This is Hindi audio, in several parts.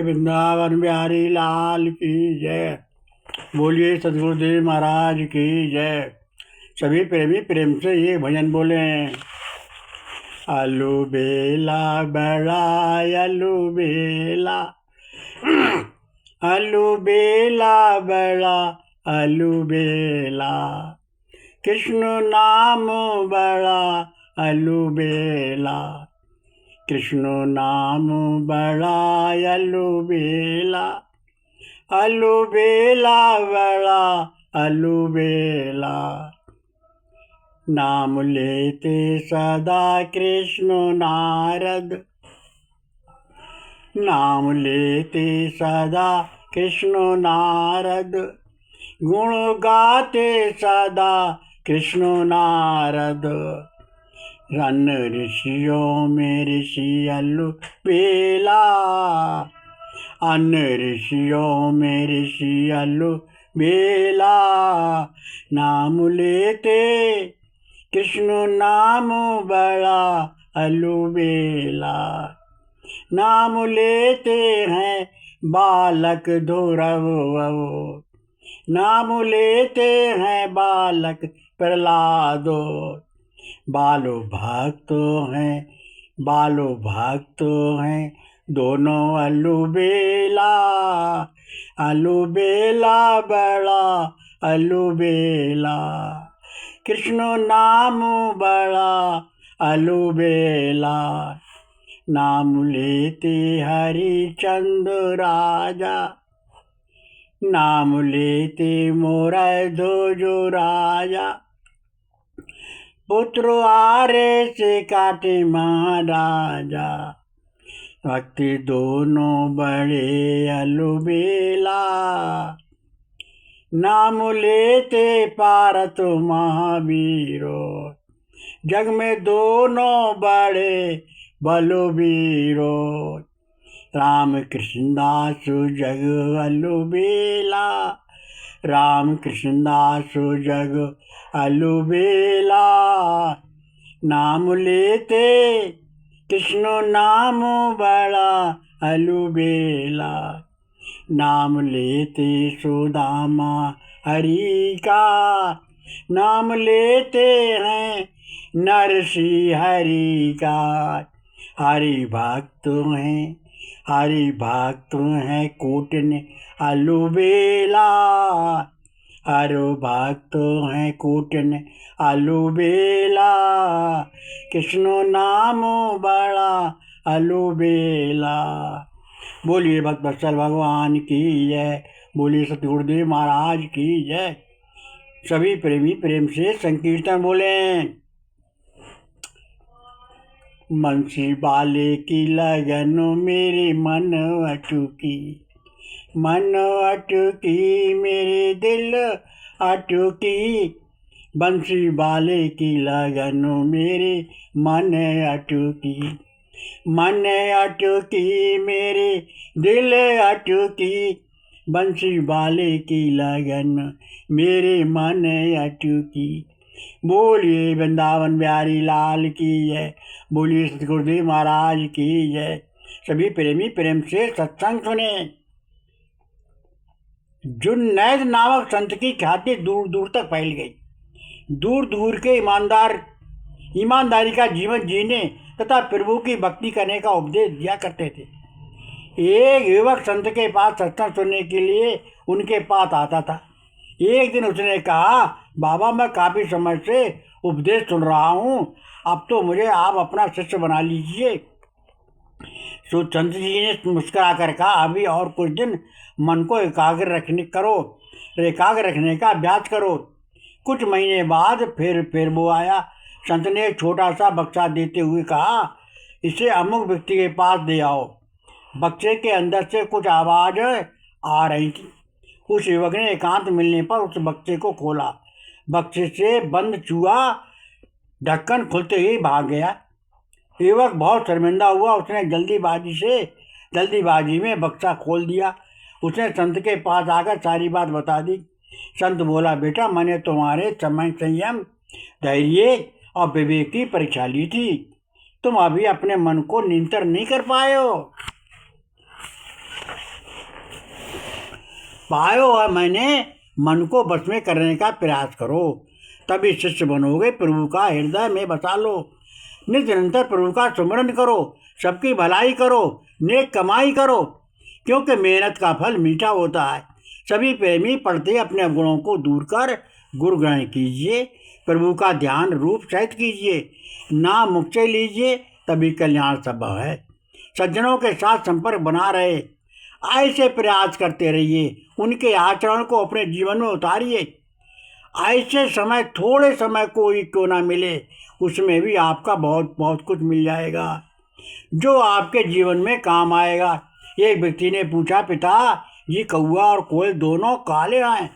वृंदावन बिहारी लाल की जय। बोलिए सतगुरुदेव महाराज की जय। सभी प्रेमी प्रेम से ये भजन बोले। अलू बेला बड़ा अलू बेला, अलू बेला बड़ा अलू बेला, कृष्ण नाम बड़ा अलू बेला, कृष्ण नाम बड़ा अलू बेला, अलू बेला बड़ा अलू बेला। नाम लेते सदा कृष्ण नारद, नाम लेते सदा कृष्ण नारद, गुण गाते सदा कृष्ण नारद। रन ऋषियों में ऋषि अलू बेला, अन्य ऋषियों में ऋषि अलू बेला। नाम लेते कृष्ण नाम बड़ा अलू बेला, नाम लेते हैं बालक धुरव, नाम लेते हैं बालक प्रहलादो। बालो भक्त हैं, बालो भक्त हैं दोनों अलू बेला, अलू बेला बड़ा अलू बेला, कृष्ण नाम बड़ा अलू बेला। नाम लेते हरिचंद्र राजा, नाम लेते मोरा धोजो राजा, पुत्र आरे से काटे महाराजा। भक्ति दोनों बड़े अलू बेला, नाम लेते पारत महावीरो। जग में दोनों बड़े बलवीरो, राम कृष्ण दास जग अलू बेला, राम कृष्ण दास जग अलू बेला। नाम लेते कृष्ण नाम बड़ा अलू बेला, नाम लेते सुदामा हरि का, नाम लेते हैं नरसी हरि का। हरि भक्त हैं, हरि भक्त हैं कूटन अलू बेला, हरो भक्त हैं कूटन अलू बेला, कृष्ण नाम बड़ा अलू बेला। बोलिए भक्त वत्सल भगवान की जय, बोलिए सतगुरुदेव महाराज की जय। सभी प्रेमी प्रेम से संकीर्तन बोले। बंसी बाले की लगन मेरे मन अटुकी, मन अटुकी मेरे दिल अटुकी, बंसी बाले की लगन मेरे मन अटुकी, मन अटुकी मेरे दिल अटुकी, बंसी बाले की लगन मेरे मन अटुकी। बोलिए वृंदावन बिहारी लाल की जय, बोलिए सतगुरुदेव महाराज की जय। सभी प्रेमी प्रेम से सत्संग सुने। जुन्नैद नामक संत की ख्याति दूर दूर तक फैल गई। दूर दूर के ईमानदार ईमानदारी का जीवन जीने तथा प्रभु की भक्ति करने का उपदेश दिया करते थे। एक युवक संत के पास सत्संग सुनने के लिए उनके पास आता था। एक दिन उसने कहा, बाबा मैं काफ़ी समय से उपदेश सुन रहा हूँ, अब तो मुझे आप अपना शिष्य बना लीजिए। तो संत जी ने मुस्कुरा कर कहा, अभी और कुछ दिन मन को एकाग्र रखने का अभ्यास करो। कुछ महीने बाद फिर वो आया। संत ने एक छोटा सा बक्सा देते हुए कहा, इसे अमुक व्यक्ति के पास दे आओ। बक्से के अंदर से कुछ आवाज़ आ रही थी। उस युवक ने एकांत मिलने पर उस बक्से को खोला। बक्से से बंद चूहा ढक्कन खुलते ही भाग गया। युवक बहुत शर्मिंदा हुआ। उसने जल्दीबाजी में बक्सा खोल दिया। उसने संत के पास आकर सारी बात बता दी। संत बोला, बेटा मैंने तुम्हारे समय, संयम, धैर्य और विवेक की परीक्षा ली थी। तुम अभी अपने मन को नियंत्रण नहीं कर पाए हो। पायो है मैंने मन को बस में करने का प्रयास करो, तभी शिष्य बनोगे। प्रभु का हृदय में बसा लो, नित्य निरंतर प्रभु का सुमरन करो, सबकी भलाई करो, नेक कमाई करो, क्योंकि मेहनत का फल मीठा होता है। सभी प्रेमी पढ़ते अपने अवगुणों को दूर कर गुरु ग्रहण कीजिए, प्रभु का ध्यान रूप सहित कीजिए, नाम मुख से लीजिए, तभी कल्याण संभव है। सज्जनों के साथ संपर्क बना रहे, ऐसे प्रयास करते रहिए, उनके आचरण को अपने जीवन में उतारिए। ऐसे समय थोड़े समय को ही क्यों ना मिले, उसमें भी आपका बहुत बहुत कुछ मिल जाएगा जो आपके जीवन में काम आएगा। एक व्यक्ति ने पूछा, पिता जी कौआ और कोयल दोनों काले हैं,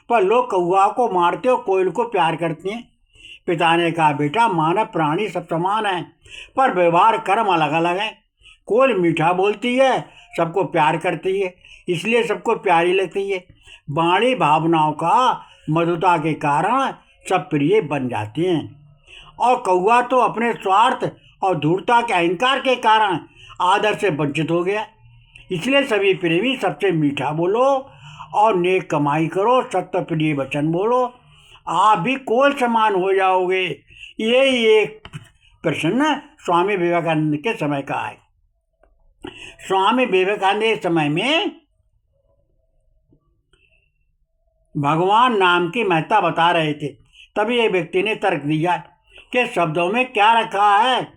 पर लोग कौआ को मारते और कोयल को प्यार करते हैं। पिता ने कहा, बेटा मानव प्राणी सब समान हैं, पर व्यवहार कर्म अलग अलग हैं। कोयल मीठा बोलती है, सबको प्यार करती है, इसलिए सबको प्यारी लगती है। वाणी भावनाओं का मधुरता के कारण सब प्रिय बन जाते हैं, और कौआ तो अपने स्वार्थ और धूर्तता के अहंकार के कारण आदर से वंचित हो गया। इसलिए सभी प्रेमी सबसे मीठा बोलो और नेक कमाई करो, सत्य प्रिय वचन बोलो, आप भी कोयल समान हो जाओगे। यही एक प्रश्न स्वामी विवेकानंद के समय का है। स्वामी विवेकानंद के समय में भगवान नाम की महत्ता बता रहे थे, तभी एक व्यक्ति ने तर्क दिया कि शब्दों में क्या रखा है,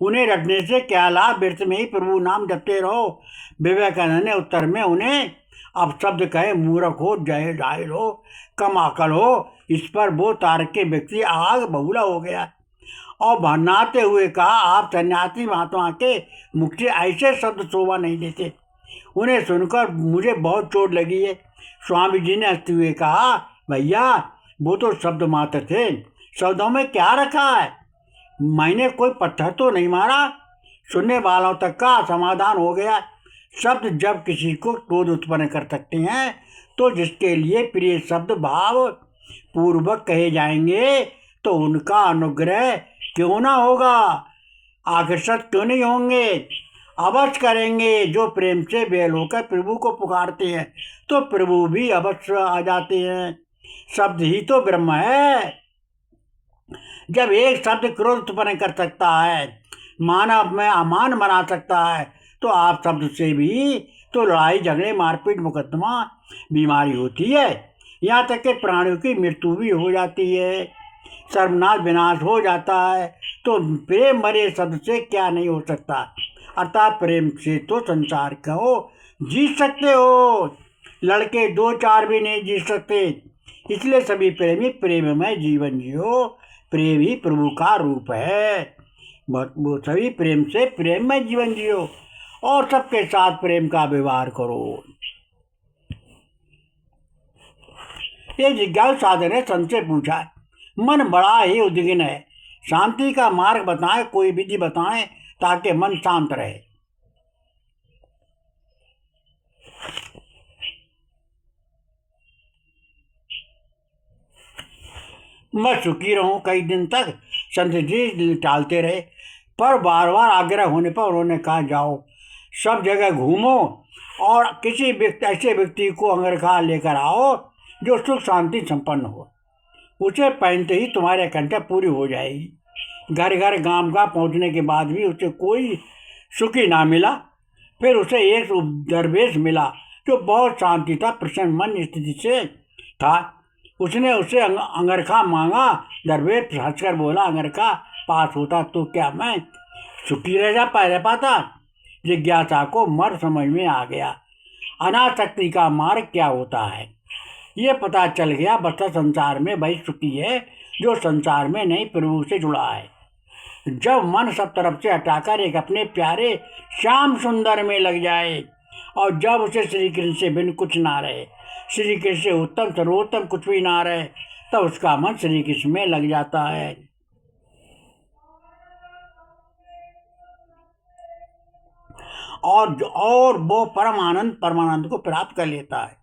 उन्हें रटने से क्या लाभ, व्यर्थ में ही प्रभु नाम जपते रहो। विवेकानंद ने उत्तर में उन्हें अब शब्द कहे, मूर्ख हो, जाहिल हो, कम अकल हो। इस पर वो तार्क के व्यक्ति आग बबूला हो गया और भरनाते हुए कहा, आप सन्यासी महात्मा के मुख से ऐसे शब्द शोभा नहीं देते। उन्हें सुनकर मुझे बहुत चोट लगी है। स्वामी जी ने हंसते हुए कहा, भैया वो तो शब्द मात्र थे, शब्दों में क्या रखा है, मैंने कोई पत्थर तो नहीं मारा। सुनने वालों तक का समाधान हो गया। शब्द जब किसी को क्रोध उत्पन्न कर सकते हैं, तो जिसके लिए प्रिय शब्द भाव पूर्वक कहे जाएंगे, तो उनका अनुग्रह क्यों ना होगा, आकर्षक क्यों नहीं होंगे, अवश्य करेंगे। जो प्रेम से बेल होकर प्रभु को पुकारते हैं, तो प्रभु भी अवश्य आ जाते हैं। शब्द ही तो ब्रह्म है। जब एक शब्द क्रोध उत्पन्न कर सकता है, मानव में अमान बना सकता है, तो आप शब्द से भी तो लड़ाई झगड़े मारपीट मुकदमा बीमारी होती है, यहाँ तक कि प्राणियों की मृत्यु भी हो जाती है, सर्वनाश विनाश हो जाता है। तो प्रेम भरे शब्द से क्या नहीं हो सकता, अर्थात प्रेम से तो संसार को जीत सकते हो, लड़के दो चार भी नहीं जीत सकते। इसलिए सभी प्रेमी प्रेममय जीवन जियो, प्रेम ही प्रभु का रूप है। वो सभी प्रेम से प्रेममय जीवन जियो और सबके साथ प्रेम का व्यवहार करो। ये जिज्ञासु साधक ने संत से पूछा, मन बड़ा ही उद्विग्न है, शांति का मार्ग बताएं, कोई विधि बताएं ताकि मन शांत रहे। मैं सुखी रहूं। कई दिन तक संत जी टालते रहे, पर बार बार आग्रह होने पर उन्होंने कहा, जाओ सब जगह घूमो और किसी ऐसे व्यक्ति को अंगरखा लेकर आओ जो सुख शांति संपन्न हो, उसे पहनते ही तुम्हारी कंठा पूरी हो जाएगी। घर घर गांव गांव पहुंचने के बाद भी उसे कोई सुखी ना मिला। फिर उसे एक दरवेश मिला जो बहुत शांति था, प्रसन्न मन स्थिति से था। उसने उसे अंगरखा मांगा। दरवेश हंसकर बोला, अंगरखा पास होता तो क्या मैं सुखी रह पाता। जिज्ञासा को मर समझ में आ गया, अनासक्ति का मार्ग क्या होता है ये पता चल गया। बस संसार में वही सुखी है जो संसार में नहीं प्रभु से जुड़ा है। जब मन सब तरफ से हटाकर एक अपने प्यारे श्याम सुंदर में लग जाए, और जब उसे श्री कृष्ण से बिन कुछ ना रहे, श्री कृष्ण से उत्तम सर्वोत्तम कुछ भी ना रहे, तब उसका मन श्री कृष्ण में लग जाता है। और वो परमानंद को प्राप्त कर लेता है।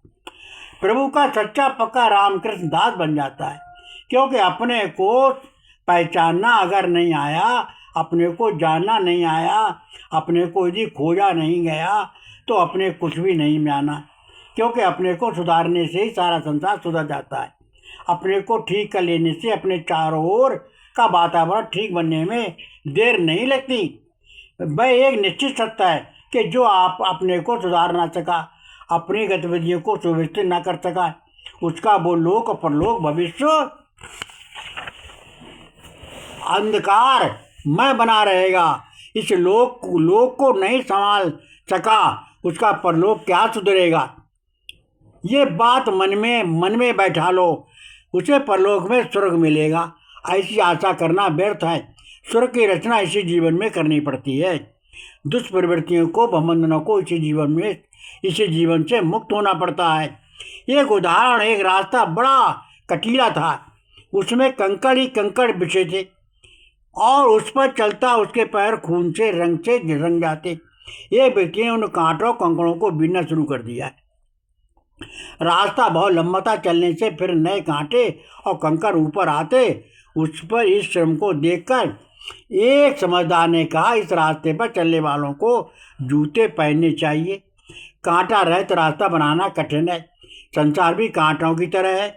प्रभु का सच्चा पक्का रामकृष्ण दास बन जाता है, क्योंकि अपने को पहचानना अगर नहीं आया, अपने को जानना नहीं आया, अपने को यदि खोजा नहीं गया, तो अपने कुछ भी नहीं जाना। क्योंकि अपने को सुधारने से ही सारा संसार सुधर जाता है। अपने को ठीक कर लेने से अपने चारों ओर का वातावरण ठीक बनने में देर नहीं लगती। वह एक निश्चित सत्य है कि जो आप अपने को सुधार ना सका, अपनी गतिविधियों को सुव्यवस्थित ना कर सका, उसका वो लोक और परलोक भविष्य अंधकार में बना रहेगा। इस लोक को नहीं संभाल सका, उसका परलोक क्या सुधरेगा। ये बात मन में बैठा लो, उसे परलोक में स्वर्ग मिलेगा। ऐसी आशा करना व्यर्थ है। स्वर्ग की रचना इसी जीवन में करनी पड़ती है। दुष्प्रवृत्तियों को, बंधनों को इसी जीवन से मुक्त होना पड़ता है। एक उदाहरण, एक रास्ता बड़ा कटीला था, उसमें कंकड़ ही कंकड़ बिछे थे और उस पर चलता उसके पैर खून से रंग जाते। एक व्यक्ति ने उन कांटों कंकड़ों को बीनना शुरू कर दिया। रास्ता बहुत लंबा था, चलने से फिर नए कांटे और कंकड़ ऊपर आते। उस पर इस श्रम को देखकर एक समझदार ने कहा, इस रास्ते पर चलने वालों को जूते पहनने चाहिए। कांटा रहित रास्ता बनाना कठिन है। संसार भी कांटों की तरह है।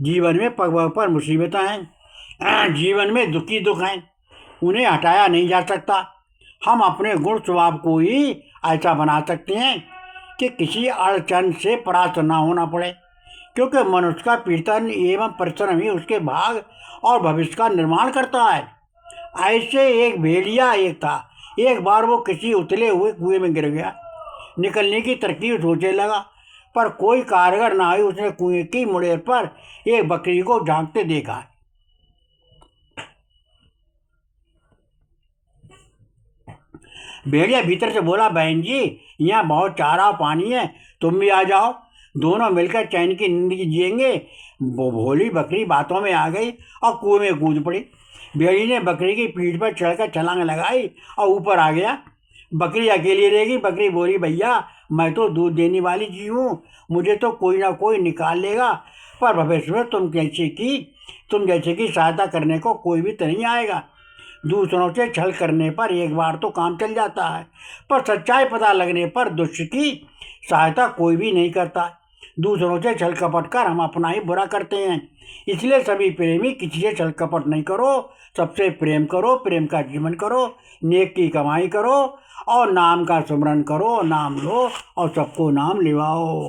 जीवन में पग पग पर मुसीबतें हैं, जीवन में दुखी दुख हैं, उन्हें हटाया नहीं जा सकता। हम अपने गुण स्वभाव को ही ऐसा बना सकते हैं कि किसी अड़चन से परास्त ना होना पड़े, क्योंकि मनुष्य का कीर्तन एवं परिश्रम ही उसके भाग और भविष्य का निर्माण करता है। ऐसे एक भेड़िया था। एक बार वो किसी उतले हुए कुएं में गिर गया। निकलने की तरकीब सोचने लगा, पर कोई कारगर ना हुई। उसने कुएं की मुड़ेर पर एक बकरी को झांकते देखा। भेड़िया भीतर से बोला, बहन जी, यहाँ बहुत चारा पानी है, तुम भी आ जाओ, दोनों मिलकर चैन की जिंदगी जिएंगे। वो भोली बकरी बातों में आ गई और कुएं में कूद पड़ी। भेड़ी ने बकरी की पीठ पर चढ़कर छलांग लगाई और ऊपर आ गया। बकरी अकेली रहेगी। बकरी बोली, भैया, मैं तो दूध देने वाली जी हूँ, मुझे तो कोई ना कोई निकाल लेगा, पर भविष्य में तुम जैसे की सहायता करने को कोई भी तो नहीं आएगा। दूसरों से छल करने पर एक बार तो काम चल जाता है, पर सच्चाई पता लगने पर दुष्ट की सहायता कोई भी नहीं करता। दूसरों से छल कपट कर हम अपना ही बुरा करते हैं। इसलिए सभी प्रेमी किसी से छल कपट नहीं करो, सबसे प्रेम करो, प्रेम का जीवन करो, नेक की कमाई करो और नाम का सुमरन करो, नाम लो और सबको नाम लिवाओ।